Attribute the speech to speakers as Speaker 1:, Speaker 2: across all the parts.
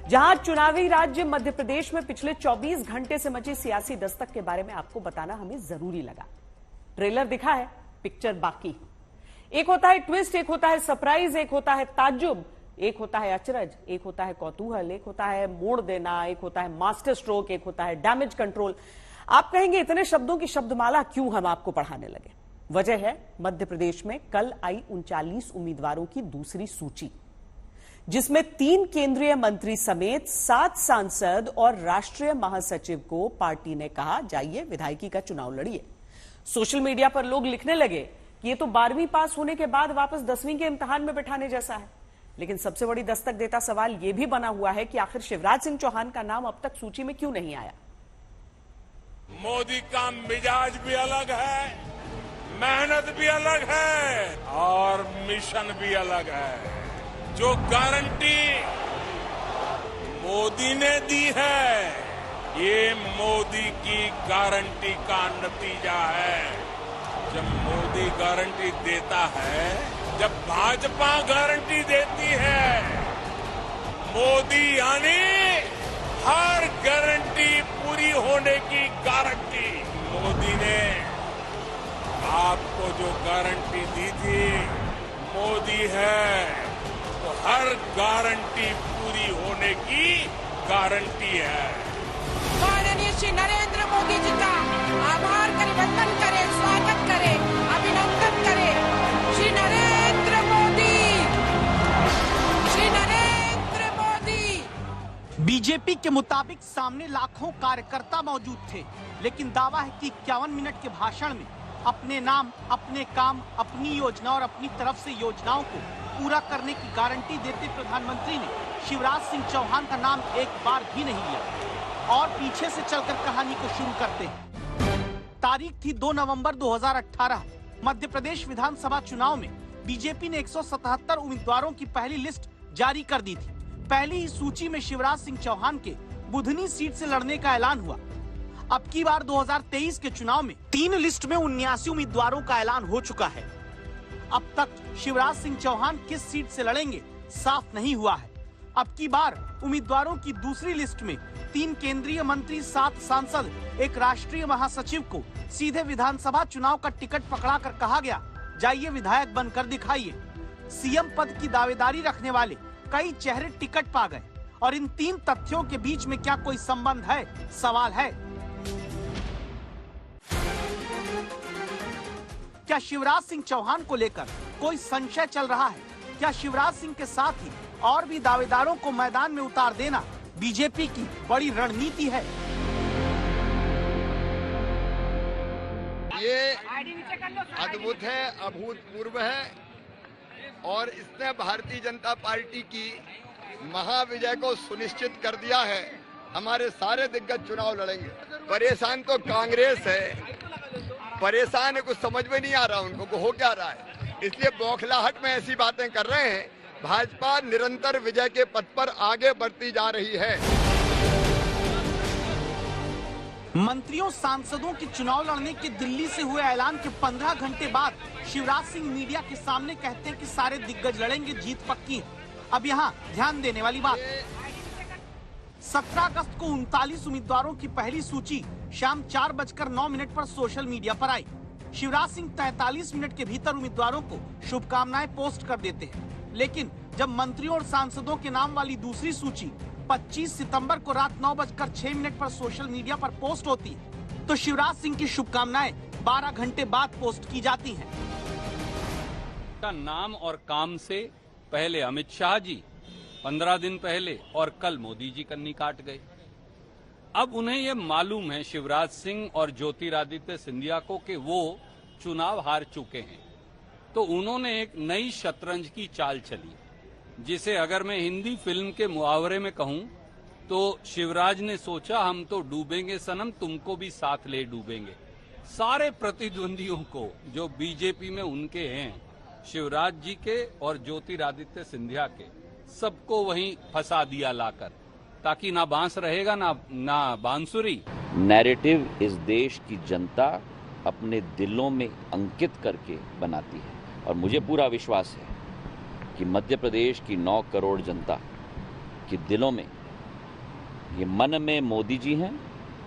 Speaker 1: जहां चुनावी राज्य मध्य प्रदेश में पिछले 24 घंटे से मची सियासी दस्तक के बारे में आपको बताना हमें जरूरी लगा। ट्रेलर दिखा है, पिक्चर बाकी। एक होता है ट्विस्ट, एक होता है सरप्राइज, एक होता है ताज्जुब, एक होता है अचरज, एक होता है कौतूहल, एक होता है मोड़ देना, एक होता है मास्टर स्ट्रोक, एक होता है डैमेज कंट्रोल। आप कहेंगे इतने शब्दों की शब्दमाला क्यों हम आपको पढ़ाने लगे? वजह है मध्य प्रदेश में कल आई 39 उम्मीदवारों की दूसरी सूची, जिसमें 3 केंद्रीय मंत्री समेत 7 सांसद और राष्ट्रीय महासचिव को पार्टी ने कहा जाइए विधायकी का चुनाव लड़िए। सोशल मीडिया पर लोग लिखने लगे कि ये तो 12वीं पास होने के बाद वापस 10वीं के इम्तिहान में बैठाने जैसा है। लेकिन सबसे बड़ी दस्तक देता सवाल यह भी बना हुआ है कि आखिर शिवराज सिंह चौहान का नाम अब तक सूची में क्यों नहीं आया?
Speaker 2: मोदी का मिजाज भी अलग है, मेहनत भी अलग है और मिशन भी अलग है। जो गारंटी मोदी ने दी है, ये मोदी की गारंटी का नतीजा है। जब मोदी गारंटी देता है, जब भाजपा गारंटी देती है, मोदी यानी हर गारंटी पूरी होने की गारंटी। मोदी ने आपको जो गारंटी दी थी, मोदी है तो हर गारंटी पूरी होने की गारंटी है।
Speaker 3: माननीय श्री नरेंद्र मोदी जी का आभार करें, वंदन करें, स्वागत करें, अभिनंदन करें। श्री नरेंद्र मोदी, श्री नरेंद्र मोदी।
Speaker 4: बीजेपी के मुताबिक सामने लाखों कार्यकर्ता मौजूद थे, लेकिन दावा है कि 51 मिनट के भाषण में अपने नाम, अपने काम, अपनी योजना और अपनी तरफ से योजनाओं को पूरा करने की गारंटी देते प्रधानमंत्री ने शिवराज सिंह चौहान का नाम एक बार भी नहीं लिया। और पीछे से चलकर कहानी को शुरू करते हैं। तारीख थी 2 नवंबर 2018। मध्य प्रदेश विधानसभा चुनाव में बीजेपी ने 177 उम्मीदवारों की पहली लिस्ट जारी कर दी थी। पहली ही सूची में शिवराज सिंह चौहान के बुधनी सीट से लड़ने का ऐलान हुआ। अब की बार 2023 के चुनाव में 3 लिस्ट में 79 उम्मीदवारों का ऐलान हो चुका है। अब तक शिवराज सिंह चौहान किस सीट से लड़ेंगे साफ नहीं हुआ है। अब की बार उम्मीदवारों की दूसरी लिस्ट में 3 केंद्रीय मंत्री, 7 सांसद, एक राष्ट्रीय महासचिव को सीधे विधानसभा चुनाव का टिकट पकड़ाकर कहा गया जाइए विधायक बनकर दिखाइए। सीएम पद की दावेदारी रखने वाले कई चेहरे टिकट पा गए और इन 3 तथ्यों के बीच में क्या कोई संबंध है? सवाल है। क्या शिवराज सिंह चौहान को लेकर कोई संशय चल रहा है? क्या शिवराज सिंह के साथ ही और भी दावेदारों को मैदान में उतार देना बीजेपी की बड़ी रणनीति है?
Speaker 5: ये अद्भुत है, अभूतपूर्व है और इसने भारतीय जनता पार्टी की महाविजय को सुनिश्चित कर दिया है। हमारे सारे दिग्गज चुनाव लड़ेंगे। परेशान तो कांग्रेस है, परेशान है, कुछ समझ में नहीं आ रहा उनको हो क्या रहा है, इसलिए बौखलाहट में ऐसी बातें कर रहे हैं। भाजपा निरंतर विजय के पथ पर आगे बढ़ती जा रही है।
Speaker 4: मंत्रियों, सांसदों के चुनाव लड़ने के दिल्ली से हुए ऐलान के 15 घंटे बाद शिवराज सिंह मीडिया के सामने कहते हैं कि सारे दिग्गज लड़ेंगे, जीत पक्की है। अब यहाँ ध्यान देने वाली बात, 17 अगस्त को 39 उम्मीदवारों की पहली सूची शाम 4:09 पर सोशल मीडिया पर आई। शिवराज सिंह 43 मिनट के भीतर उम्मीदवारों को शुभकामनाएं पोस्ट कर देते हैं, लेकिन जब मंत्रियों और सांसदों के नाम वाली दूसरी सूची 25 सितंबर को रात 9:06 पर सोशल मीडिया पर पोस्ट होती है, तो शिवराज सिंह की शुभकामनाएं 12 घंटे बाद पोस्ट की जाती हैं।
Speaker 6: का नाम और काम से पहले अमित शाह जी 15 दिन पहले और कल मोदी जी कन्नी काट गए। अब उन्हें यह मालूम है शिवराज सिंह और ज्योतिरादित्य सिंधिया को कि वो चुनाव हार चुके हैं, तो उन्होंने एक नई शतरंज की चाल चली, जिसे अगर मैं हिंदी फिल्म के मुहावरे में कहूं तो शिवराज ने सोचा हम तो डूबेंगे सनम, तुमको भी साथ ले डूबेंगे। सारे प्रतिद्वंदियों को जो बीजेपी में उनके हैं, शिवराज जी के और ज्योतिरादित्य सिंधिया के, सबको वहीं फंसा दिया लाकर, ताकि ना बांस रहेगा ना बांसुरी।
Speaker 7: नैरेटिव इस देश की जनता अपने दिलों में अंकित करके बनाती है और मुझे पूरा विश्वास है कि मध्य प्रदेश की 9 करोड़ जनता के दिलों में ये मन में मोदी जी हैं,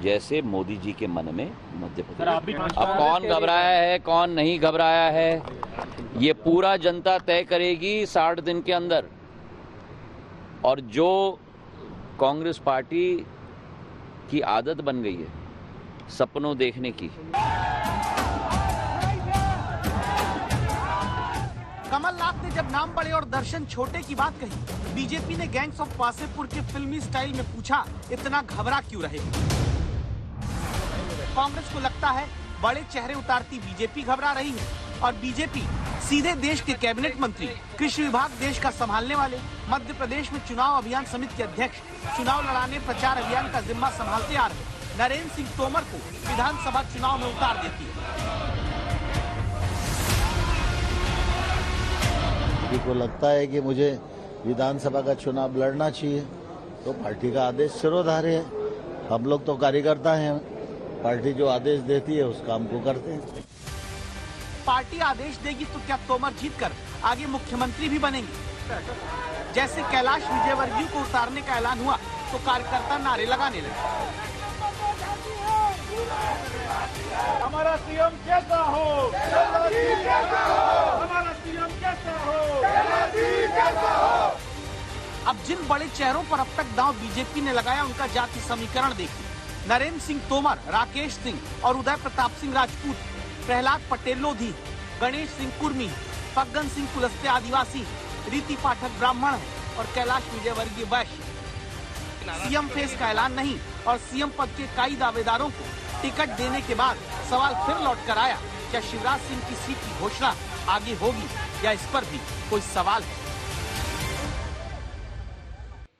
Speaker 7: जैसे मोदी जी के मन में मध्य प्रदेश। अब कौन घबराया है, कौन नहीं घबराया है, ये पूरा जनता तय करेगी 60 दिन के अंदर। और जो कांग्रेस पार्टी की आदत बन गई है सपनों देखने की,
Speaker 4: कमलनाथ ने जब नाम बड़े और दर्शन छोटे की बात कही, बीजेपी ने गैंग्स ऑफ वासेपुर के फिल्मी स्टाइल में पूछा, इतना घबरा क्यों रहे? कांग्रेस को लगता है बड़े चेहरे उतारती बीजेपी घबरा रही है और बीजेपी सीधे देश के कैबिनेट मंत्री, कृषि विभाग देश का संभालने वाले, मध्य प्रदेश में चुनाव अभियान समिति के अध्यक्ष, चुनाव लड़ाने प्रचार अभियान का जिम्मा संभालते आ रहे नरेंद्र सिंह तोमर को विधानसभा चुनाव में उतार देती है।
Speaker 8: को लगता है कि मुझे विधानसभा का चुनाव लड़ना चाहिए, तो पार्टी का आदेश सिरोधार्य है। हम लोग तो कार्यकर्ता हैं, पार्टी जो आदेश देती है उस काम को करते हैं।
Speaker 4: पार्टी आदेश देगी तो क्या तोमर जीतकर आगे मुख्यमंत्री भी बनेंगे? जैसे कैलाश विजयवर्गीय को उतारने का ऐलान हुआ तो कार्यकर्ता नारे लगाने लगे,
Speaker 9: हमारा सीएम कैसा हो, हमारा सीएम कैसा हो।
Speaker 4: अब जिन बड़े चेहरों पर अब तक दांव बीजेपी ने लगाया उनका जाति समीकरण देखिए। नरेंद्र सिंह तोमर, राकेश सिंह और उदय प्रताप सिंह राजपूत, प्रहलाद पटेल लोधी, गणेश सिंह कुर्मी, फग्गन सिंह कुलस्ते आदिवासी, रीति पाठक ब्राह्मण और कैलाश विजयवर्गीय वैश्य। सीएम फेस का ऐलान नहीं और सीएम पद के कई दावेदारों को टिकट देने के बाद सवाल फिर लौट कर आया, क्या शिवराज सिंह की सीट की घोषणा आगे होगी या इस पर भी कोई सवाल है?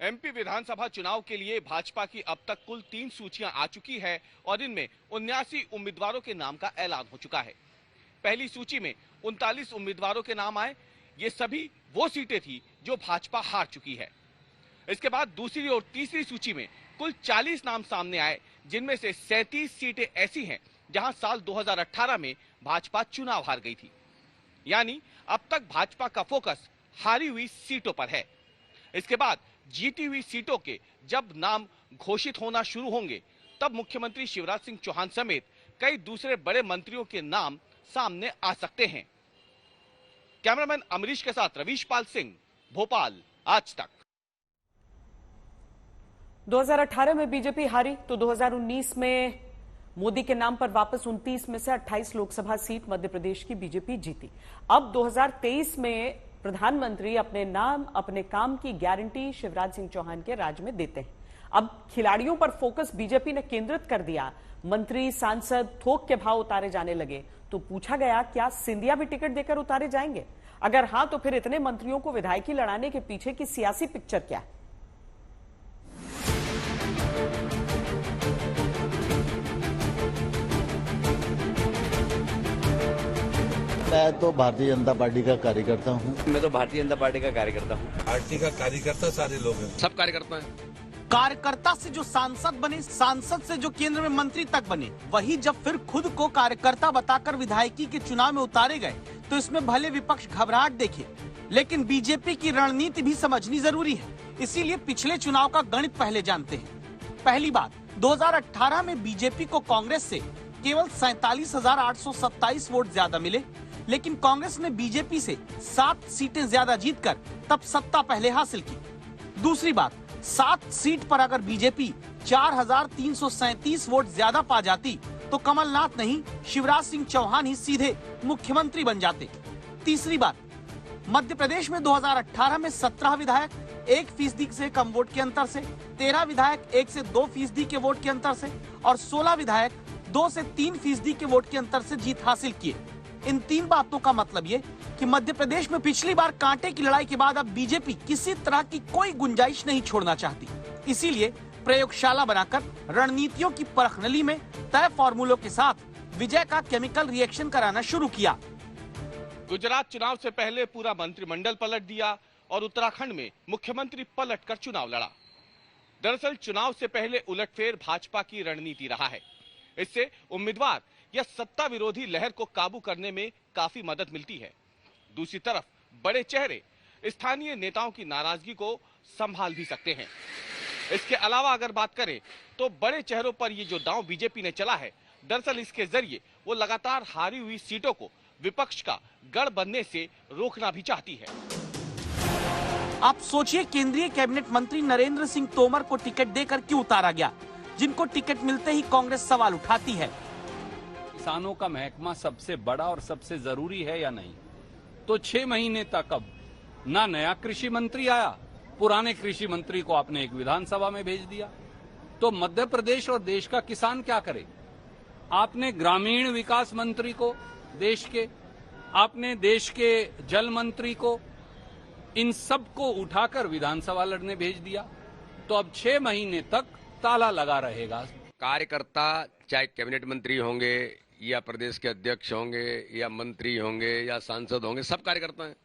Speaker 10: एमपी विधानसभा चुनाव के लिए भाजपा की अब तक कुल 3 सूचियां आ चुकी है और इनमें 79 उम्मीदवारों के नाम का ऐलान हो चुका है। पहली सूची में 39 उम्मीदवारों के नाम आए। ये सभी वो सीटें थी जो भाजपा हार चुकी है। इसके बाद दूसरी और तीसरी सूची में कुल 40 नाम सामने आए, जिनमें से 37 सीटें ऐसी हैं जहां साल 2018 में भाजपा चुनाव हार गई थी। यानी अब तक भाजपा का फोकस हारी हुई सीटों पर है। इसके बाद जीती हुई सीटों के जब नाम घोषित होना शुरू होंगे तब मुख्यमंत्री शिवराज सिंह चौहान समेत कई दूसरे बड़े मंत्रियों के नाम सामने आ सकते हैं। कैमरामैन अमरीश के साथ रवीश पाल सिंह, भोपाल, आज तक।
Speaker 1: 2018 में बीजेपी हारी तो 2019 में मोदी के नाम पर वापस 29 में से 28 लोकसभा सीट मध्य प्रदेश की बीजेपी जीती। अब 2023 में प्रधानमंत्री अपने नाम अपने काम की गारंटी शिवराज सिंह चौहान के राज में देते हैं। अब खिलाड़ियों पर फोकस बीजेपी ने केंद्रित कर दिया। मंत्री सांसद थोक के भाव उतारे जाने लगे तो पूछा गया, क्या सिंधिया भी टिकट देकर उतारे जाएंगे? अगर हां तो फिर इतने मंत्रियों को विधायकी लड़ाने के पीछे की सियासी पिक्चर क्या है?
Speaker 8: मैं तो भारतीय जनता पार्टी का कार्यकर्ता हूँ।
Speaker 11: मैं तो भारतीय जनता पार्टी का कार्यकर्ता हूँ।
Speaker 2: पार्टी का कार्यकर्ता सारे लोग हैं,
Speaker 11: सब कार्यकर्ता हैं।
Speaker 4: कार्यकर्ता से जो सांसद बने, सांसद से जो केंद्र में मंत्री तक बने, वही जब फिर खुद को कार्यकर्ता बताकर विधायकी के चुनाव में उतारे गए तो इसमें भले विपक्ष घबराहट देखे, लेकिन बीजेपी की रणनीति भी समझनी जरूरी है। इसीलिए पिछले चुनाव का गणित पहले जानते हैं। पहली बात, 2018 में बीजेपी को कांग्रेस से केवल 47,827 वोट ज्यादा मिले, लेकिन कांग्रेस ने बीजेपी से 7 सीटें ज्यादा जीतकर तब सत्ता पहले हासिल की। दूसरी बात, 7 सीट पर अगर बीजेपी 4,337 वोट ज्यादा पा जाती तो कमलनाथ नहीं शिवराज सिंह चौहान ही सीधे मुख्यमंत्री बन जाते। तीसरी बात, मध्य प्रदेश में 2018 में 17 विधायक 1% से कम वोट के अंतर से, 13 विधायक 1 से 2% के वोट के अंतर से और 16 विधायक 2 से 3% के वोट के अंतर से जीत हासिल किए। इन 3 बातों का मतलब ये कि मध्य प्रदेश में पिछली बार कांटे की लड़ाई के बाद अब बीजेपी किसी तरह की कोई गुंजाइश नहीं छोड़ना चाहती। इसीलिए प्रयोगशाला बनाकर रणनीतियों की परखनली में तय फॉर्मूलों के साथ विजय का केमिकल रिएक्शन कराना शुरू किया।
Speaker 10: गुजरात चुनाव से पहले पूरा मंत्रिमंडल पलट दिया और उत्तराखंड में मुख्यमंत्री पलटकर चुनाव लड़ा। दरअसल चुनाव से पहले उलटफेर भाजपा की रणनीति रहा है। इससे उम्मीदवार या सत्ता विरोधी लहर को काबू करने में काफी मदद मिलती है। दूसरी तरफ बड़े चेहरे स्थानीय नेताओं की नाराजगी को संभाल भी सकते हैं। इसके अलावा अगर बात करें तो बड़े चेहरों पर ये जो दांव बीजेपी ने चला है, दरअसल इसके जरिए वो लगातार हारी हुई सीटों को विपक्ष का गढ़ बनने से रोकना भी चाहती है।
Speaker 4: आप सोचिए, केंद्रीय कैबिनेट मंत्री नरेंद्र सिंह तोमर को टिकट देकर क्यों उतारा गया, जिनको टिकट मिलते ही कांग्रेस सवाल उठाती है।
Speaker 6: किसानों का महकमा सबसे बड़ा और सबसे जरूरी है या नहीं? तो 6 महीने तक अब ना नया कृषि मंत्री आया, पुराने कृषि मंत्री को आपने एक विधानसभा में भेज दिया। तो मध्य प्रदेश और देश का किसान क्या करे? आपने ग्रामीण विकास मंत्री को देश के, आपने देश के जल मंत्री को, इन सब को उठाकर विधानसभा लड़ने भेज दिया। तो अब 6 महीने तक ताला लगा रहेगा।
Speaker 11: कार्यकर्ता चाहे कैबिनेट मंत्री होंगे या प्रदेश के अध्यक्ष होंगे या मंत्री होंगे या सांसद होंगे, सब कार्यकर्ता हैं।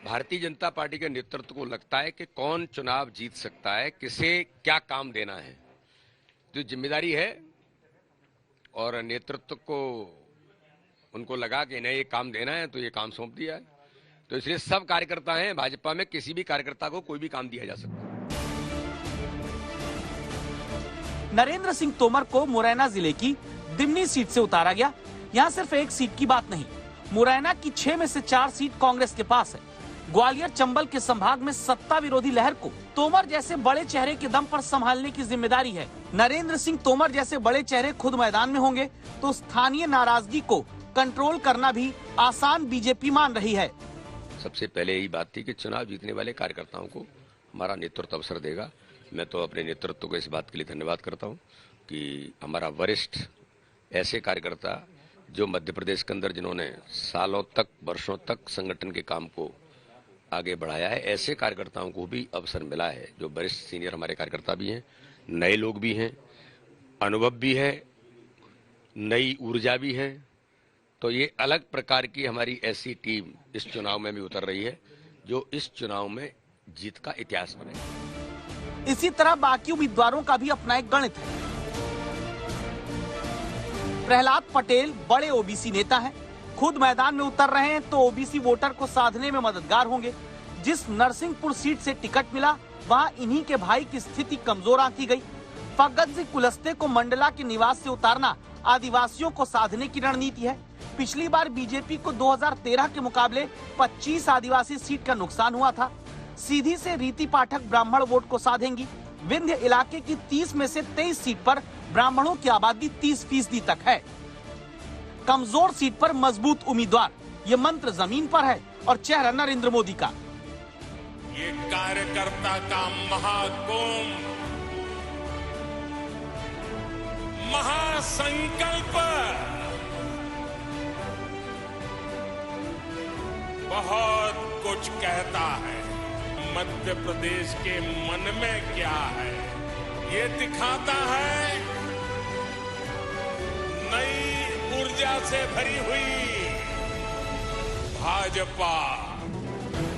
Speaker 11: भारतीय जनता पार्टी के नेतृत्व को लगता है कि कौन चुनाव जीत सकता है, किसे क्या काम देना है, तो जिम्मेदारी है और नेतृत्व को उनको लगा कि इन्हें ये काम देना है तो ये काम सौंप दिया है। तो इसलिए सब कार्यकर्ता हैं भाजपा में, किसी भी कार्यकर्ता को कोई भी काम दिया जा सकता है।
Speaker 4: नरेंद्र सिंह तोमर को मुरैना जिले की दिमनी सीट से उतारा गया। यहाँ सिर्फ एक सीट की बात नहीं, मुरैना की 6 में से 4 सीट कांग्रेस के पास है। ग्वालियर चंबल के संभाग में सत्ता विरोधी लहर को तोमर जैसे बड़े चेहरे के दम पर संभालने की जिम्मेदारी है। नरेंद्र सिंह तोमर जैसे बड़े चेहरे खुद मैदान में होंगे तो स्थानीय नाराजगी को कंट्रोल करना भी आसान बीजेपी मान रही है।
Speaker 11: सबसे पहले यही बात थी कि चुनाव जीतने वाले कार्यकर्ताओं को हमारा नेतृत्व अवसर देगा। मैं तो अपने नेतृत्व को इस बात के लिए धन्यवाद करता हूं कि हमारा वरिष्ठ ऐसे कार्यकर्ता जो मध्य प्रदेश के अंदर जिन्होंने सालों तक, वर्षों तक संगठन के काम को आगे बढ़ाया है, ऐसे कार्यकर्ताओं को भी अवसर मिला है जो वरिष्ठ सीनियर हमारे कार्यकर्ता भी हैं, नए लोग भी हैं, अनुभव भी है, नई ऊर्जा भी है। तो ये अलग प्रकार की हमारी ऐसी टीम इस चुनाव में भी उतर रही है जो इस चुनाव में जीत का इतिहास बने।
Speaker 4: इसी तरह बाकी उम्मीदवारों का भी अपना एक गणित है। प्रहलाद पटेल बड़े ओबीसी नेता हैं, खुद मैदान में उतर रहे हैं तो ओबीसी वोटर को साधने में मददगार होंगे। जिस नरसिंहपुर सीट से टिकट मिला वहां इन्हीं के भाई की स्थिति कमजोर आंकी गई। फगत सिंह कुलस्ते को मंडला के निवास से उतारना आदिवासियों को साधने की रणनीति है। पिछली बार बीजेपी को 2013 के मुकाबले 25 आदिवासी सीट का नुकसान हुआ था। सीधी से रीति पाठक ब्राह्मण वोट को साधेंगी। विंध्य इलाके की 30 में से 23 सीट पर ब्राह्मणों की आबादी 30% तक है। कमजोर सीट पर मजबूत उम्मीदवार, ये मंत्र जमीन पर है और चेहरा नरेंद्र मोदी का।
Speaker 2: ये कार्यकर्ता का महाकुंभ, महासंकल्प बहुत कुछ कहता है। मध्य प्रदेश के मन में क्या है ये दिखाता है। नई ऊर्जा से भरी हुई भाजपा।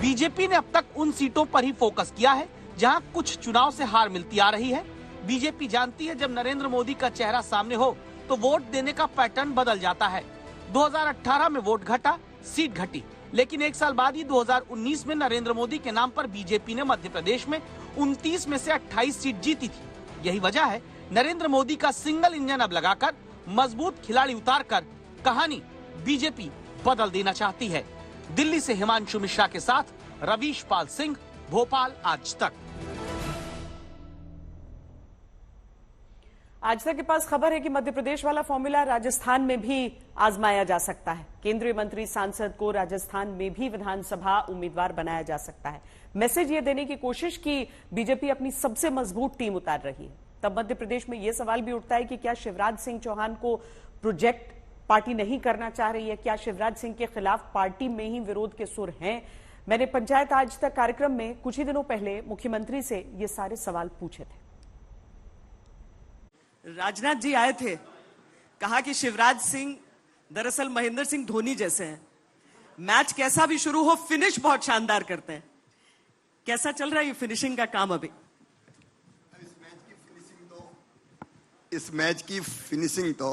Speaker 4: बीजेपी ने अब तक उन सीटों पर ही फोकस किया है जहां कुछ चुनाव से हार मिलती आ रही है। बीजेपी जानती है जब नरेंद्र मोदी का चेहरा सामने हो तो वोट देने का पैटर्न बदल जाता है। 2018 में वोट घटा, सीट घटी, लेकिन एक साल बाद ही 2019 में नरेंद्र मोदी के नाम पर बीजेपी ने मध्य प्रदेश में 29 में से 28 सीट जीती थी। यही वजह है नरेंद्र मोदी का सिंगल इंजन अब लगाकर मजबूत खिलाड़ी उतारकर कहानी बीजेपी बदल देना चाहती है। दिल्ली से हिमांशु मिश्रा के साथ रवीश पाल सिंह, भोपाल आज तक।
Speaker 1: आज तक के पास खबर है कि मध्य प्रदेश वाला फॉर्मूला राजस्थान में भी आजमाया जा सकता है। केंद्रीय मंत्री सांसद को राजस्थान में भी विधानसभा उम्मीदवार बनाया जा सकता है। मैसेज ये देने की कोशिश की बीजेपी अपनी सबसे मजबूत टीम उतार रही है। तब मध्य प्रदेश में यह सवाल भी उठता है कि क्या शिवराज सिंह चौहान को प्रोजेक्ट पार्टी नहीं करना चाह रही है? क्या शिवराज सिंह के खिलाफ पार्टी में ही विरोध के सुर हैं? मैंने पंचायत आज तक कार्यक्रम में कुछ ही दिनों पहले मुख्यमंत्री से ये सारे सवाल पूछे थे।
Speaker 12: राजनाथ जी आए थे, कहा कि शिवराज सिंह दरअसल महेंद्र सिंह धोनी जैसे हैं, मैच कैसा भी शुरू हो फिनिश बहुत शानदार करते हैं। कैसा चल रहा है ये फिनिशिंग का काम? अभी
Speaker 5: इस मैच की फिनिशिंग तो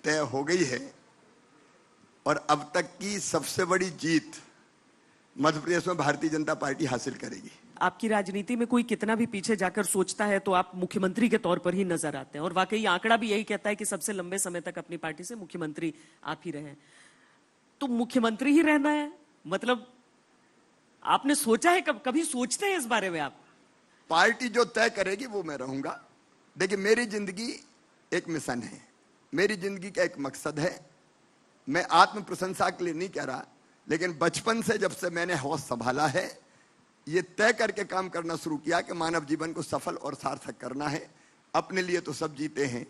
Speaker 5: तय हो गई है और अब तक की सबसे बड़ी जीत मध्य प्रदेश में भारतीय जनता पार्टी हासिल करेगी।
Speaker 12: आपकी राजनीति में कोई कितना भी पीछे जाकर सोचता है तो आप मुख्यमंत्री के तौर पर ही नजर आते हैं, और वाकई आंकड़ा भी यही कहता है कि सबसे लंबे समय तक अपनी पार्टी से मुख्यमंत्री आप ही रहे। तो मुख्यमंत्री ही रहना है, मतलब आपने सोचा है, कभी सोचते हैं इस बारे में आप?
Speaker 5: पार्टी जो तय करेगी वो मैं रहूंगा। देखिए, मेरी जिंदगी एक मिशन है, मेरी जिंदगी का एक मकसद है। मैं आत्म प्रशंसा के लिए नहीं कह रहा, लेकिन बचपन से जब से मैंने होश संभाला है, ये तय करके काम करना शुरू किया कि मानव जीवन को सफल और सार्थक करना है। अपने लिए तो सब जीते हैं,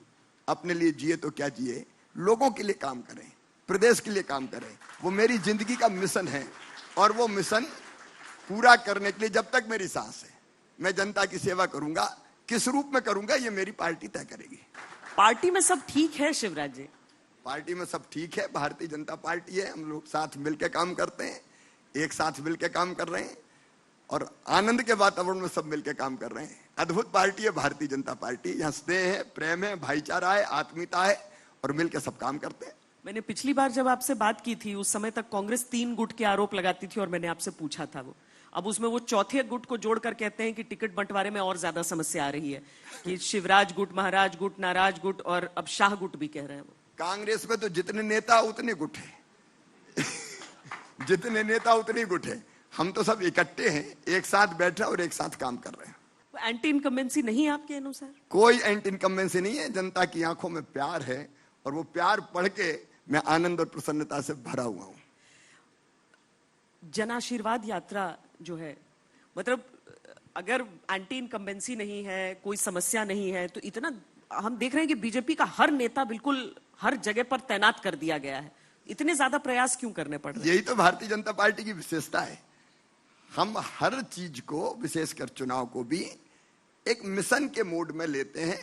Speaker 5: अपने लिए जिए तो क्या जिए, लोगों के लिए काम करें, प्रदेश के लिए काम करें। वो मेरी जिंदगी का मिशन है, और वो मिशन पूरा करने के लिए जब तक मेरी सांस है मैं जनता की सेवा करूंगा। किस रूप में करूंगा ये मेरी पार्टी तय करेगी।
Speaker 12: पार्टी में सब ठीक है शिवराज जी?
Speaker 5: पार्टी में सब ठीक है, भारतीय जनता पार्टी है, हम लोग साथ मिलकर काम करते हैं, एक साथ मिलकर काम कर रहे हैं, और आनंद के वातावरण में सब मिलकर काम कर रहे हैं। अद्भुत पार्टी है भारतीय जनता पार्टी। यहाँ स्नेह है, प्रेम है, भाईचारा है, आत्मीयता है, और मिलकर सब काम करते हैं।
Speaker 12: मैंने पिछली बार जब आपसे बात की थी उस समय तक कांग्रेस 3 गुट के आरोप लगाती थी, और मैंने आपसे पूछा था वो, अब उसमें वो चौथे गुट को जोड़कर कहते हैं कि टिकट बंटवारे में और ज्यादा समस्या आ रही है, कि शिवराज गुट, महाराज गुट, नाराज गुट, और अब शाह गुट भी कह रहे हैं वो।
Speaker 5: कांग्रेस में तो जितने नेता उतने गुट है जितने नेता उतने गुट है। हम तो सब इकट्ठे हैं, एक साथ बैठे और एक साथ काम कर रहे हैं।
Speaker 12: एंटी इनकम्बेंसी नहीं है आपके अनुसार?
Speaker 5: कोई एंटी इनकम्बेंसी नहीं है। जनता की आंखों में प्यार है, और वो प्यार पढ़ के मैं आनंद और प्रसन्नता से भरा हुआ हूं।
Speaker 12: जन आशीर्वाद यात्रा जो है, मतलब अगर एंटी इनकम्बेंसी नहीं है, कोई समस्या नहीं है, तो इतना हम देख रहे हैं कि बीजेपी का हर नेता बिल्कुल हर जगह पर तैनात कर दिया गया है, इतने ज्यादा प्रयास क्यों करने पड़ रहे हैं?
Speaker 5: यही तो भारतीय जनता पार्टी की विशेषता है। हम हर चीज को, विशेषकर चुनाव को भी एक मिशन के मोड में लेते हैं,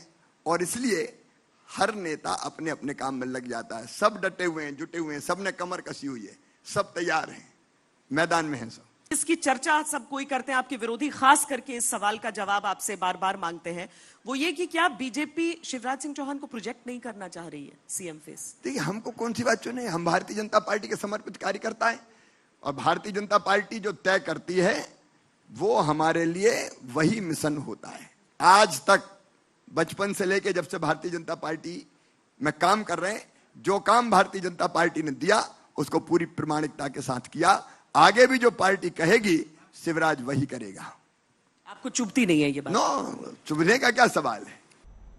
Speaker 5: और इसलिए हर नेता अपने अपने काम में लग जाता है। सब डटे हुए हैं, जुटे हुए हैं, सबने कमर कसी हुई है, सब तैयार हैं, मैदान में हैं सब।
Speaker 12: इसकी चर्चा सब कोई करते हैं, आपके विरोधी खास करके इस सवाल का जवाब आपसे बार बार मांगते हैं, वो ये कि क्या बीजेपी शिवराज सिंह चौहान को प्रोजेक्ट नहीं करना चाह रही है सीएम फेस?
Speaker 5: देखिए, हमको कौन सी बात चुने, हम भारतीय जनता पार्टी के समर्पित कार्यकर्ता है, और भारतीय जनता पार्टी जो तय करती है वो हमारे लिए वही मिशन होता है। आज तक बचपन से लेके जब से भारतीय जनता पार्टी में काम कर रहे हैं, जो काम भारतीय जनता पार्टी ने दिया उसको पूरी प्रामाणिकता के साथ किया। आगे भी जो पार्टी कहेगी शिवराज वही करेगा।
Speaker 12: आपको चुभती नहीं है ये बात?
Speaker 5: नो, चुभने का क्या सवाल है।